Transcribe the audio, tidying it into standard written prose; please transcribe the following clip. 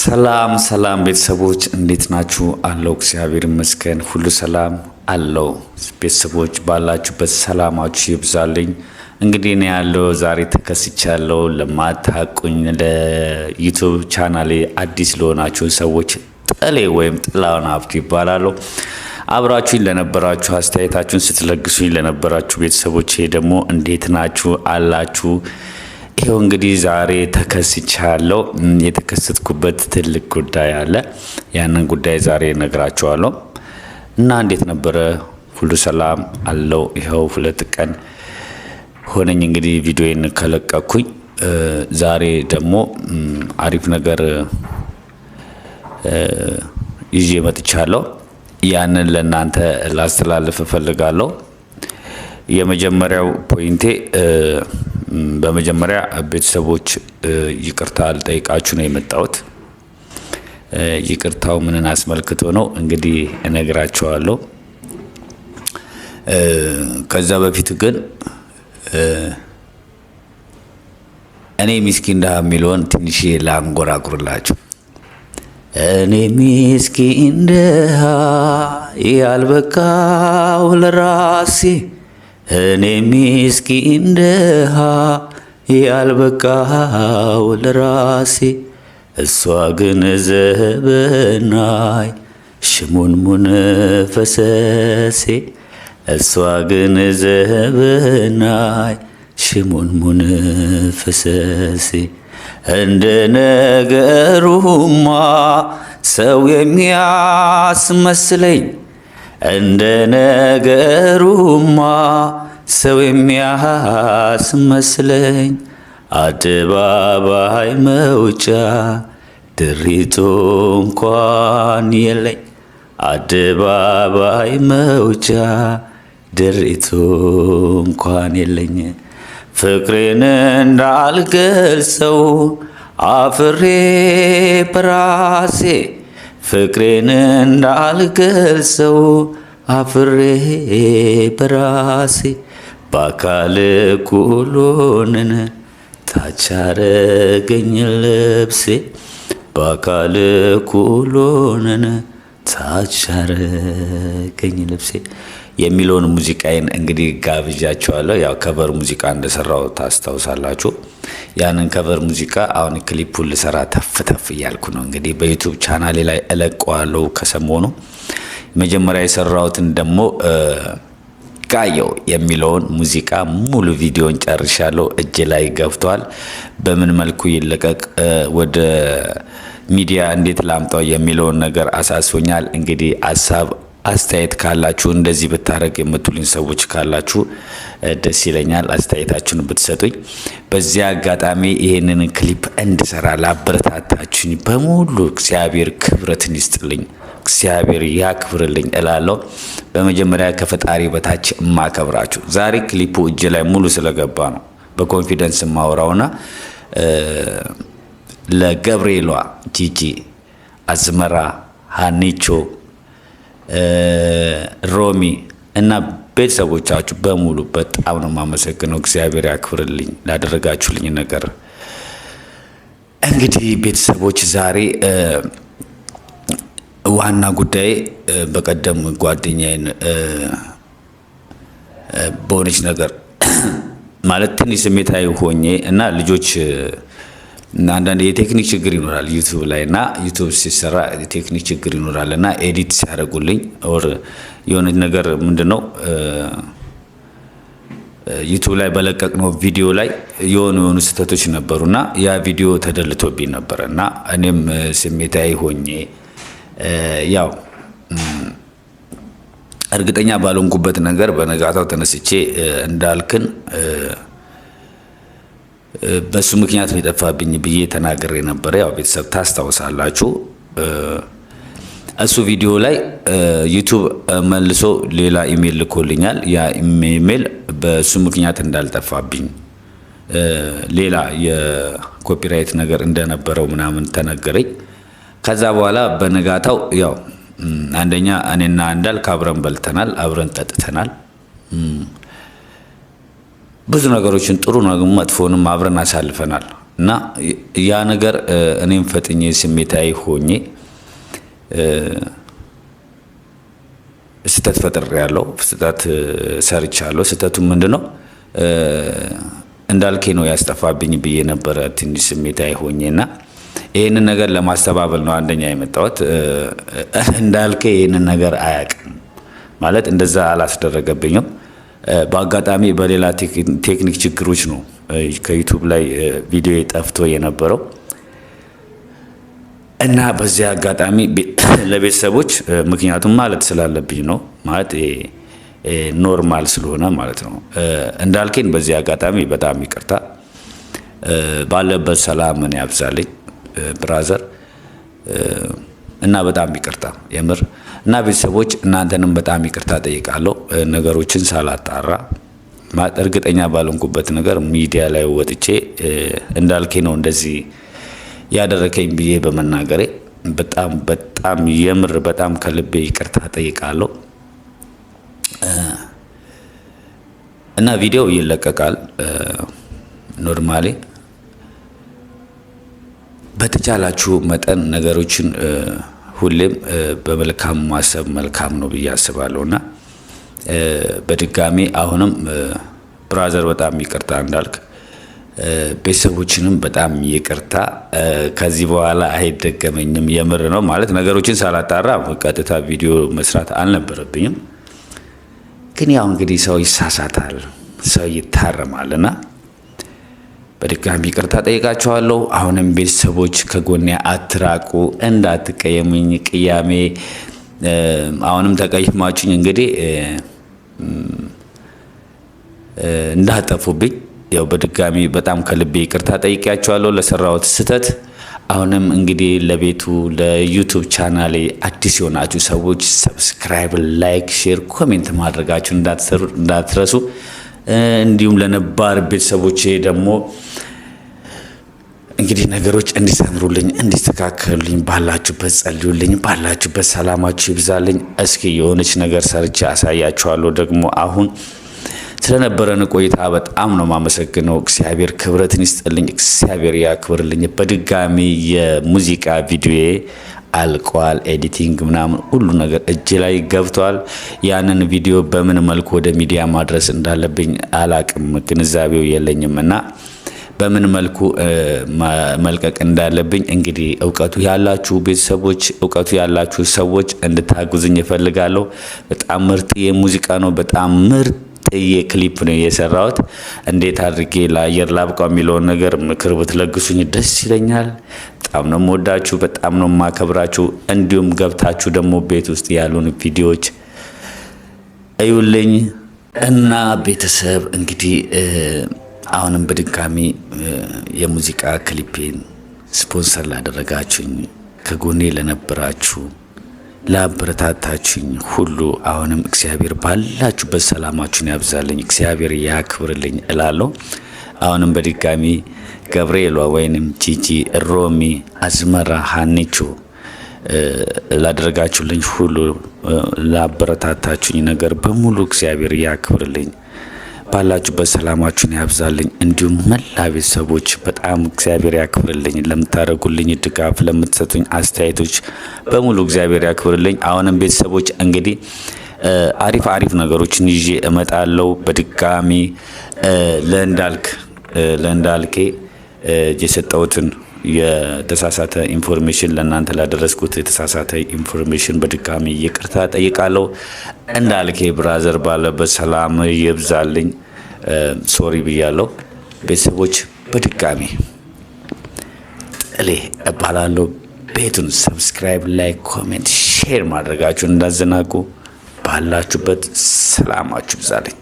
ሰላም ሰላም ቤተሰቦች እንዴት ናችሁ? አለው እግዚአብሔር ይመስገን ሁሉ ሰላም አለው። ቤተሰቦች ባላችሁበት ሰላማችሁ ይብዛልኝ። እንግዲህ እኔ ያለው ዛሬ ተከስቻለሁ። ለማታውቁኝ ለዩቲዩብ ቻናሌ አዲስ ለሆናችሁ ሰዎች ጥሌ ወይም ጥላሁን ሀብቱ ይባላል። አብራችሁኝ ለነበራችሁ አስተያየታችሁን ስትለግሱኝ ለነበራችሁ ቤተሰቦቼ ደግሞ እንዴት ናችሁ አላችሁ? ይሄው እንግዲህ ዛሬ ተከስቻለሁ። የተከሰትኩበት ትልቅ ጉዳይ አለ። ያንን ጉዳይ ዛሬ እነግራችኋለሁ እና እንዴት ነበረ? ሁሉ ሰላም አለው። ይሄው 2 ቀን ሆነኝ እንግዲህ ቪዲዮን ከለቀኩኝ። ዛሬ ደግሞ አሪፍ ነገር ይዤ መጥቻለሁ። ያንን ለእናንተ ላስተላልፍ እፈልጋለሁ። የመጀመሪያው ፖይንቴ በመጀመሪያ ቤተሰቦች ይቅርታ ልጠይቃችሁ ነው የመጣሁት። ይቅርታው ምንን አስመልክቶ ነው እንግዲህ እነግራችኋለሁ። ከዛ በፊት ግን እኔ ምስኪን ድሃ የሚለውን ትንሽ ላንጎራጉርላችሁ። እኔ ምስኪን ድሃ ያልበቃው ለራሴ፣ እኔ ምስኪን ድሃ ያልበቃው ለራሴ፣ እሷ ግን ዘበናይ ሽሙንሙን ፈሰሴ፣ እሷ ግን ዘበናይ ሽሙንሙን ፈሰሴ። እንደ ነገሩማ ሰው የሚያስመስለኝ፣ እንደ ነገሩማ ሰው የሚያስመስለኝ፣ አደባባይ መውጫ ድሪቶ እንኳን የለኝ፣ አደባባይ መውጫ ድሪቶ እንኳን የለኝ። ፍቅሬን እንዳልገልጸው አፍሬ በራሴ፣ ፍቅሬን እንዳልገልጸው አፍሬ በራሴ፣ በአካል ኩሎንን ታች አረገኝ ልብሴ፣ በአካል ኩሎንን ታች አረገኝ ልብሴ የሚለውን ሙዚቃዬን እንግዲህ ጋብዣቸዋለሁ። ያው ከቨር ሙዚቃ እንደሰራው ታስታውሳላችሁ። ያንን ከቨር ሙዚቃ አሁን ክሊፑን ልሰራ ተፍ እያልኩ ነው። እንግዲህ በዩቲዩብ ቻናሌ ላይ እለቀዋለሁ ከሰሞኑ። መጀመሪያ የሰራሁትን ደግሞ ጋየው የሚለውን ሙዚቃ ሙሉ ቪዲዮን ጨርሻለሁ። እጅ ላይ ገብቷል። በምን መልኩ ይለቀቅ፣ ወደ ሚዲያ እንዴት ላምጣው የሚለውን ነገር አሳስቦኛል። እንግዲህ ሀሳብ አስተያየት ካላችሁ እንደዚህ ብታረግ የምትሉኝ ሰዎች ካላችሁ ደስ ይለኛል። አስተያየታችሁን ብትሰጡኝ። በዚህ አጋጣሚ ይሄንን ክሊፕ እንድሰራ ላበረታታችሁኝ በሙሉ እግዚአብሔር ክብረትን ይስጥልኝ፣ እግዚአብሔር ያክብርልኝ እላለሁ። በመጀመሪያ ከፈጣሪ በታች ማከብራችሁ። ዛሬ ክሊፑ እጅ ላይ ሙሉ ስለገባ ነው በኮንፊደንስ ማወራውና ለገብርኤሏ፣ ጂጂ፣ አዝመራ፣ ሃኒቾ፣ ሮሚ እና ቤተሰቦቻችሁ በሙሉ በጣም ነው የማመሰግነው። እግዚአብሔር ያክብርልኝ ላደረጋችሁልኝ ነገር። እንግዲህ ቤተሰቦች ዛሬ ዋና ጉዳይ በቀደም ጓደኛዬን በሆነች ነገር ማለት ትንሽ ስሜታዊ ሆኜ እና ልጆች አንዳንድ የቴክኒክ ችግር ይኖራል ዩቲዩብ ላይ እና ዩቲዩብ ሲሰራ የቴክኒክ ችግር ይኖራል እና ኤዲት ሲያደርጉልኝ ኦር የሆነ ነገር ምንድነው ዩቲዩብ ላይ በለቀቅነው ቪዲዮ ላይ የሆኑ ስህተቶች ነበሩና ያ ቪዲዮ ተደልቶብኝ ነበርና እኔም ስሜታዊ ሆኜ ያው እርግጠኛ ባልሆንኩበት ነገር በነጋታው ተነስቼ እንዳልክን በሱ ምክንያት ነው የጠፋብኝ ብዬ ተናግሬ ነበር። ያው ቤተሰብ ታስታውሳላችሁ። እሱ ቪዲዮ ላይ ዩቲዩብ መልሶ ሌላ ኢሜል ልኮልኛል። ያ ኢሜል በሱ ምክንያት እንዳልጠፋብኝ ሌላ የኮፒራይት ነገር እንደነበረው ምናምን ተነገረኝ። ከዛ በኋላ በነጋታው ያው አንደኛ እኔና እንዳልክ አብረን በልተናል፣ አብረን ጠጥተናል። ብዙ ነገሮችን ጥሩ ነው መጥፎንም አብረን አሳልፈናል። እና ያ ነገር እኔም ፈጥኜ ስሜታዊ ሆኜ ስህተት ፈጥሬያለሁ፣ ስህተት ሰርቻለሁ። ስህተቱ ምንድነው? እንዳልኬ ነው ያስጠፋብኝ ብዬ ነበረ ትንሽ ስሜታዊ ሆኜና ይሄንን ነገር ለማስተባበል ነው አንደኛ የመጣሁት። እንዳልኬ ይሄንን ነገር አያውቅም ማለት እንደዛ አላስደረገብኝም። በአጋጣሚ በሌላ ቴክኒክ ችግሮች ነው ከዩቲዩብ ላይ ቪዲዮ ጠፍቶ የነበረው እና በዚህ አጋጣሚ ለቤተሰቦች ምክንያቱም ማለት ስላለብኝ ነው ማለት ኖርማል ስለሆነ ማለት ነው። እንዳልከኝ በዚህ አጋጣሚ በጣም ይቅርታ፣ ባለበት ሰላምን ያብዛልኝ ብራዘር እና በጣም ይቅርታ የምር እና ቤተሰቦች እናንተንም በጣም ይቅርታ ጠይቃለሁ። ነገሮችን ሳላጣራ ማለት እርግጠኛ ባልሆንኩበት ነገር ሚዲያ ላይ ወጥቼ እንዳልከኝ ነው እንደዚህ ያደረከኝ ብዬ በመናገሬ በጣም የምር በጣም ከልቤ ይቅርታ ጠይቃለሁ። እና ቪዲዮ ይለቀቃል ኖርማሊ። በተቻላችሁ መጠን ነገሮችን ሁሌም በመልካም ማሰብ መልካም ነው ብዬ አስባለሁና በድጋሚ አሁንም ብራዘር በጣም ይቅርታ እንዳልክ፣ ቤተሰቦችንም በጣም ይቅርታ። ከዚህ በኋላ አይደገመኝም። የምር ነው ማለት ነገሮችን ሳላጣራ ቀጥታ ቪዲዮ መስራት አልነበረብኝም። ግን ያው እንግዲህ ሰው ይሳሳታል፣ ሰው ይታረማልና በድጋሚ ይቅርታ ጠይቃችኋለሁ። አሁንም ቤተሰቦች ከጎኔ አትራቁ፣ እንዳትቀየሙኝ። ቅያሜ አሁንም ተቀይማችሁኝ እንግዲህ እንዳጠፉብኝ ያው በድጋሚ በጣም ከልቤ ይቅርታ ጠይቄያችኋለሁ ለሰራሁት ስህተት። አሁንም እንግዲህ ለቤቱ ለዩቲዩብ ቻናሌ አዲስ የሆናችሁ ሰዎች ሰብስክራይብ፣ ላይክ፣ ሼር፣ ኮሜንት ማድረጋችሁ እንዳትረሱ። እንዲሁም ለነባር ቤተሰቦቼ ደግሞ እንግዲህ ነገሮች እንዲሰምሩልኝ እንዲስተካከሉልኝ ባላችሁበት ጸልዩልኝ፣ ባላችሁበት ሰላማችሁ ይብዛልኝ። እስኪ የሆነች ነገር ሰርቼ አሳያችኋለሁ። ደግሞ አሁን ስለነበረን ቆይታ በጣም ነው ማመሰግነው። እግዚአብሔር ክብረትን ይስጥልኝ፣ እግዚአብሔር ያክብርልኝ። በድጋሚ የሙዚቃ ቪዲዮ አልቋል። ኤዲቲንግ ምናምን ሁሉ ነገር እጅ ላይ ገብቷል። ያንን ቪዲዮ በምን መልኩ ወደ ሚዲያ ማድረስ እንዳለብኝ አላቅም፣ ግንዛቤው የለኝም እና በምን መልኩ መልቀቅ እንዳለብኝ እንግዲህ እውቀቱ ያላችሁ ቤተሰቦች፣ እውቀቱ ያላችሁ ሰዎች እንድታግዙኝ እፈልጋለሁ። በጣም ምርጥ የሙዚቃ ነው። በጣም ምርጥ የክሊፕ ነው የሰራሁት። እንዴት አድርጌ ለአየር ላብቃው የሚለውን ነገር ምክር ብትለግሱኝ ደስ ይለኛል። በጣም ነው የምወዳችሁ፣ በጣም ነው የማከብራችሁ። እንዲሁም ገብታችሁ ደግሞ ቤት ውስጥ ያሉን ቪዲዮዎች እዩልኝ እና ቤተሰብ እንግዲህ አሁንም በድጋሚ የሙዚቃ ክሊፔን ስፖንሰር ላደረጋችሁኝ፣ ከጎኔ ለነበራችሁ፣ ላበረታታችሁኝ ሁሉ አሁንም እግዚአብሔር ባላችሁበት ሰላማችሁን ያብዛልኝ፣ እግዚአብሔር ያክብርልኝ እላለሁ። አሁንም በድጋሚ ገብርኤል ወይንም ጂጂ፣ ሮሚ፣ አዝመራ፣ ሀኒቾ ላደረጋችሁልኝ ሁሉ ላበረታታችሁኝ ነገር በሙሉ እግዚአብሔር ያክብርልኝ፣ ባላችሁበት ሰላማችሁን ያብዛልኝ። እንዲሁም መላ ቤተሰቦች በጣም እግዚአብሔር ያክብርልኝ። ለምታደርጉልኝ ድጋፍ፣ ለምትሰጡኝ አስተያየቶች በሙሉ እግዚአብሔር ያክብርልኝ። አሁንም ቤተሰቦች እንግዲህ አሪፍ ነገሮችን ይዤ እመጣለሁ። በድጋሚ ለእንዳልኬ የሰጠሁትን የተሳሳተ ኢንፎርሜሽን ለእናንተ ላደረስኩት የተሳሳተ ኢንፎርሜሽን በድጋሚ ይቅርታ ጠይቃለሁ። እንዳልኬ ብራዘር ባለበት ሰላም ይብዛልኝ። ሶሪ ብያለሁ። ቤተሰቦች በድጋሚ ጥሌ እባላለሁ። ቤቱን ሰብስክራይብ፣ ላይክ፣ ኮሜንት፣ ሼር ማድረጋችሁን እንዳዘናጉ። ባላችሁበት ሰላማችሁ ይብዛልኝ።